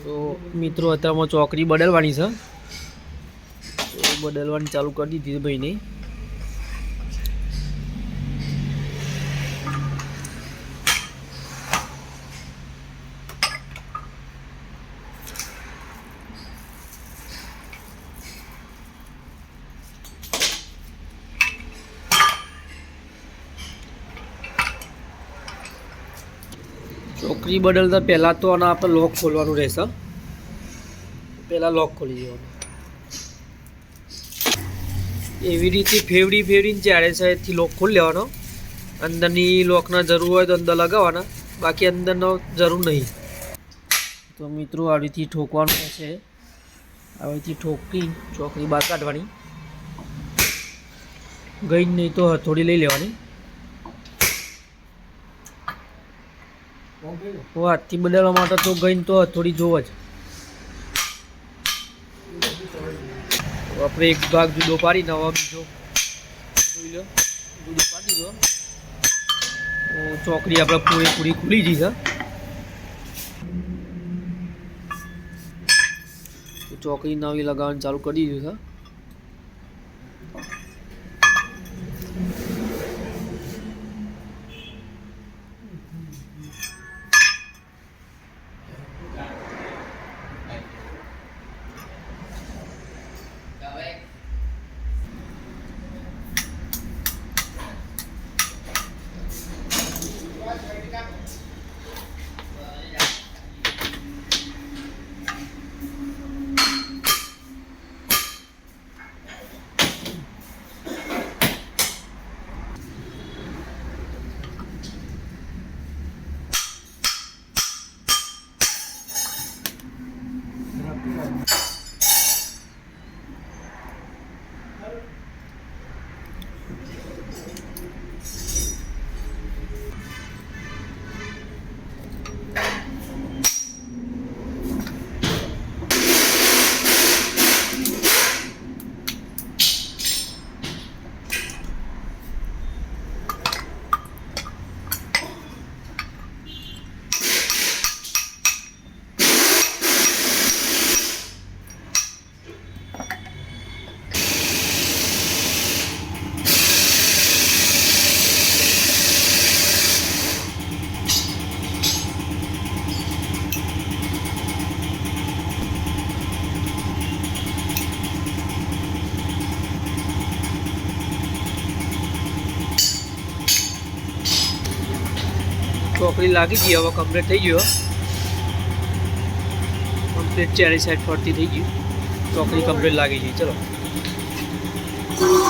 તો મિત્રો અત્યારમાં ચોકડી બદલવાની છે, તો બદલવાની ચાલુ કરી દીધી ભાઈને. ચોકડી બદલતા પહેલાં તો આના આપણે લોક ખોલવાનું રહેશે. પહેલાં લોક ખોલી દેવાનું. એવી રીતે ફેવડીને ચારે સાઈડથી લોક ખોલી લેવાનો. અંદરની લોકના જરૂર હોય તો અંદર લગાવવાના, બાકી અંદરનો જરૂર નહીં. તો મિત્રો આવી રીતે ઠોકવાનું રહેશે. આવી રીતે ઠોકી ચોકડી બહાર કાઢવાની. ગઈ નહીં તો હથોડી લઈ લેવાની. હાથથી બદલવા માટે તો ગઈને તો હથોડી જોવો જ. આપણે એક ભાગ જુદો પાડી નવા બીજો જોઈ લો, જુદો પાડી દો. ચોકડી આપણે પૂરેપૂરી ખુલી જઈ છે. ચોકડી નવી લગાવવાનું ચાલુ કરી દીધું છે. ચોકડી લાગી ગઈ, હવે કમ્પ્લીટ થઈ ગયો. કમ્પ્લીટ ચારે સાઈડ ફરતી થઈ ગયું. ચોકડી કમ્પ્લીટ લાગી ગઈ. ચલો.